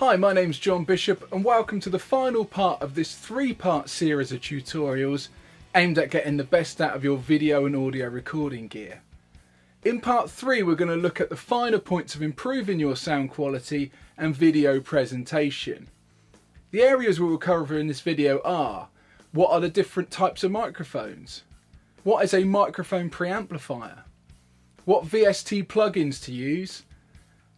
Hi, my name's John Bishop and welcome to the final part of this three-part series of tutorials aimed at getting the best out of your video and audio recording gear. In part 3 we're going to look at the finer points of improving your sound quality and video presentation. The areas we will cover in this video are: what are the different types of microphones? What is a microphone preamplifier? What VST plugins to use?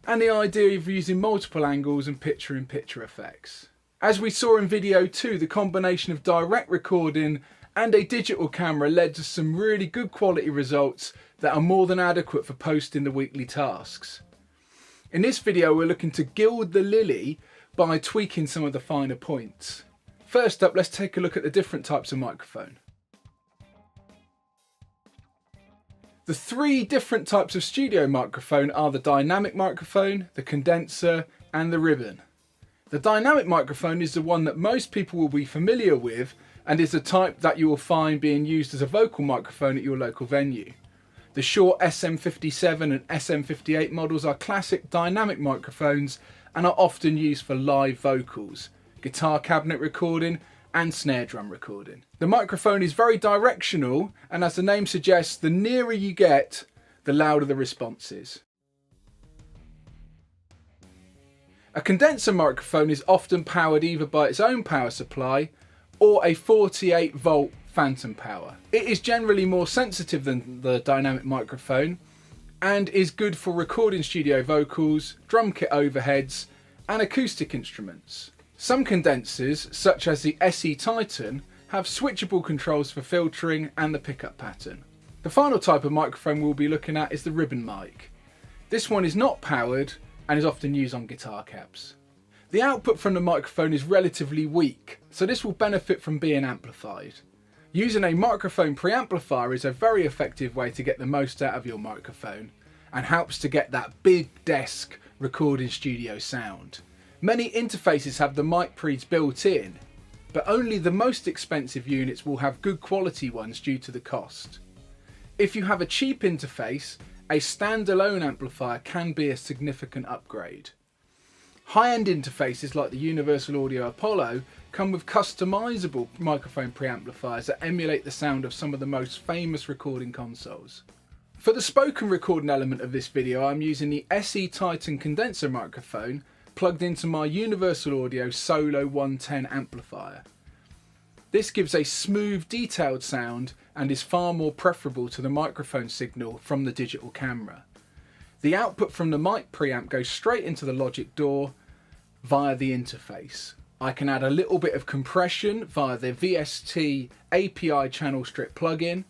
And the idea of using multiple angles and picture-in-picture effects. As we saw in video 2, the combination of direct recording and a digital camera led to some really good quality results that are more than adequate for posting the weekly tasks. In this video we're looking to gild the lily by tweaking some of the finer points. First up, let's take a look at the different types of microphone. The three different types of studio microphone are the dynamic microphone, the condenser and the ribbon. The dynamic microphone is the one that most people will be familiar with and is the type that you will find being used as a vocal microphone at your local venue. The Shure SM57 and SM58 models are classic dynamic microphones and are often used for live vocals, guitar cabinet recording and snare drum recording. The microphone is very directional, and as the name suggests, the nearer you get, the louder the response is. A condenser microphone is often powered either by its own power supply or a 48 volt phantom power. It is generally more sensitive than the dynamic microphone and is good for recording studio vocals, drum kit overheads and acoustic instruments. Some condensers, such as the SE Titan, have switchable controls for filtering and the pickup pattern. The final type of microphone we'll be looking at is the ribbon mic. This one is not powered and is often used on guitar cabs. The output from the microphone is relatively weak, so this will benefit from being amplified. Using a microphone preamplifier is a very effective way to get the most out of your microphone and helps to get that big desk recording studio sound. Many interfaces have the mic pre's built in, but only the most expensive units will have good quality ones due to the cost. If you have a cheap interface, a standalone amplifier can be a significant upgrade. High-end interfaces like the Universal Audio Apollo come with customizable microphone preamplifiers that emulate the sound of some of the most famous recording consoles. For the spoken recording element of this video, I'm using the SE Titan condenser microphone plugged into my Universal Audio Solo 110 amplifier. This gives a smooth, detailed sound and is far more preferable to the microphone signal from the digital camera. The output from the mic preamp goes straight into the Logic DAW via the interface. I can add a little bit of compression via the VST API channel strip plugin,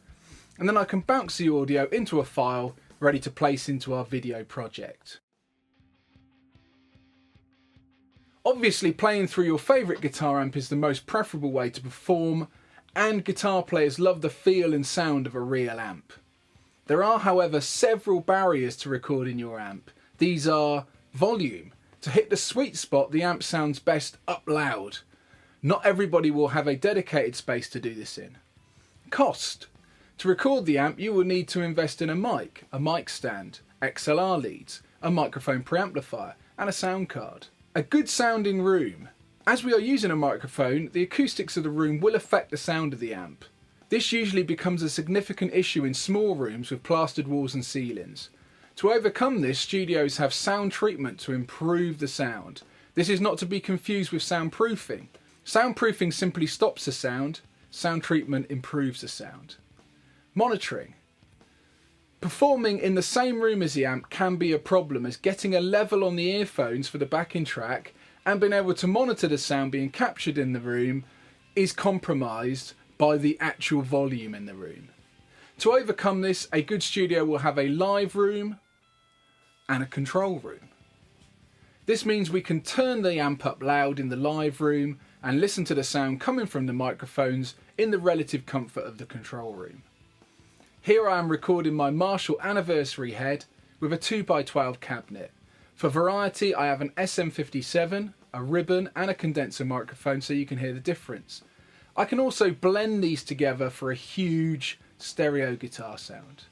and then I can bounce the audio into a file ready to place into our video project. Obviously, playing through your favourite guitar amp is the most preferable way to perform, and guitar players love the feel and sound of a real amp. There are, however, several barriers to recording your amp. These are volume. To hit the sweet spot, the amp sounds best up loud. Not everybody will have a dedicated space to do this in. Cost. To record the amp, you will need to invest in a mic stand, XLR leads, a microphone preamplifier, and a sound card. A good sounding room. As we are using a microphone, the acoustics of the room will affect the sound of the amp. This usually becomes a significant issue in small rooms with plastered walls and ceilings. To overcome this, studios have sound treatment to improve the sound. This is not to be confused with soundproofing. Soundproofing simply stops the sound. Sound treatment improves the sound. Monitoring. Performing in the same room as the amp can be a problem, as getting a level on the earphones for the backing track and being able to monitor the sound being captured in the room is compromised by the actual volume in the room. To overcome this, a good studio will have a live room and a control room. This means we can turn the amp up loud in the live room and listen to the sound coming from the microphones in the relative comfort of the control room. Here I am recording my Marshall Anniversary head with a 2x12 cabinet. For variety, I have an SM57, a ribbon and a condenser microphone so you can hear the difference. I can also blend these together for a huge stereo guitar sound.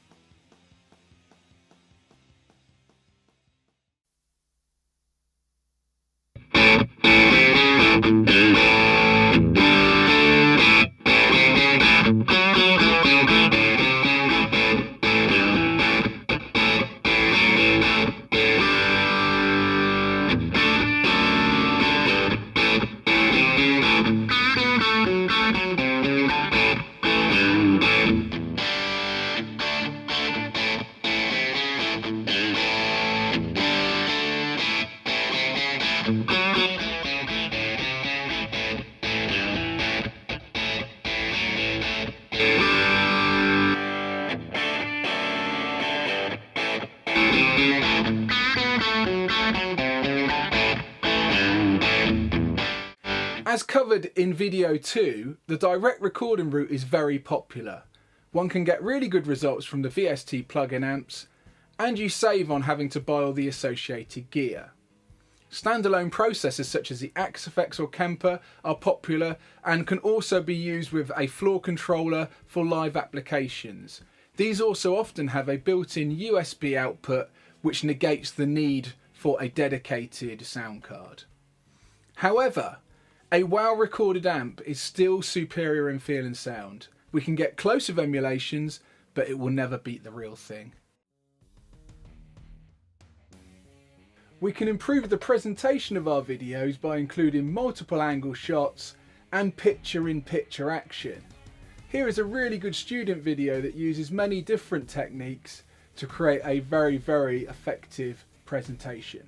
covered in video 2, the direct recording route is very popular. One can get really good results from the VST plug-in amps, and you save on having to buy all the associated gear. Standalone processors such as the Axe-Fx or Kemper are popular and can also be used with a floor controller for live applications. These also often have a built-in USB output which negates the need for a dedicated sound card. However, a well recorded amp is still superior in feel and sound. We can get close with emulations, but it will never beat the real thing. We can improve the presentation of our videos by including multiple angle shots and picture-in-picture action. Here is a really good student video that uses many different techniques to create a very, very effective presentation.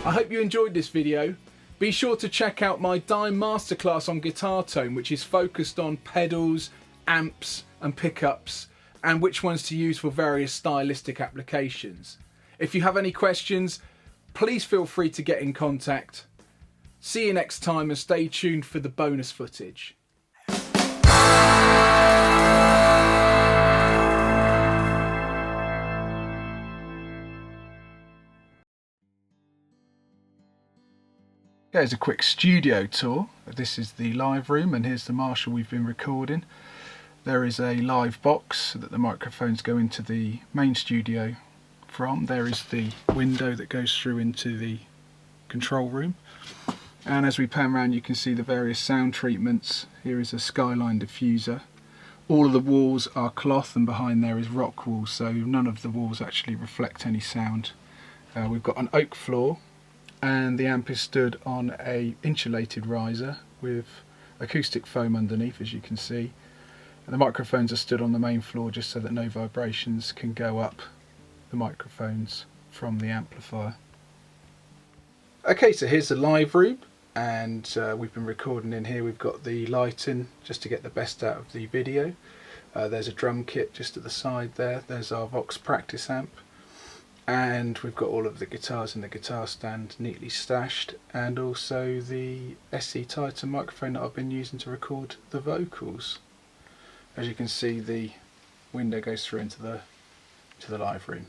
I hope you enjoyed this video. Be sure to check out my Dime Masterclass on Guitar Tone, which is focused on pedals, amps and pickups, and which ones to use for various stylistic applications. If you have any questions, please feel free to get in contact. See you next time and stay tuned for the bonus footage. Here's a quick studio tour. This is the live room and here's the Marshall we've been recording. There is a live box that the microphones go into the main studio from. There is the window that goes through into the control room. And as we pan around you can see the various sound treatments. Here is a Skyline diffuser. All of the walls are cloth and behind there is rock wool, so none of the walls actually reflect any sound. We've got an oak floor, and the amp is stood on a insulated riser with acoustic foam underneath, as you can see. And the microphones are stood on the main floor just so that no vibrations can go up the microphones from the amplifier. Okay, so here's the live room, and we've been recording in here. We've got the lighting just to get the best out of the video. There's a drum kit just at the side there. There's our Vox practice amp. And we've got all of the guitars in the guitar stand neatly stashed, and also the SE Titan microphone that I've been using to record the vocals. As you can see, the window goes through into the live room.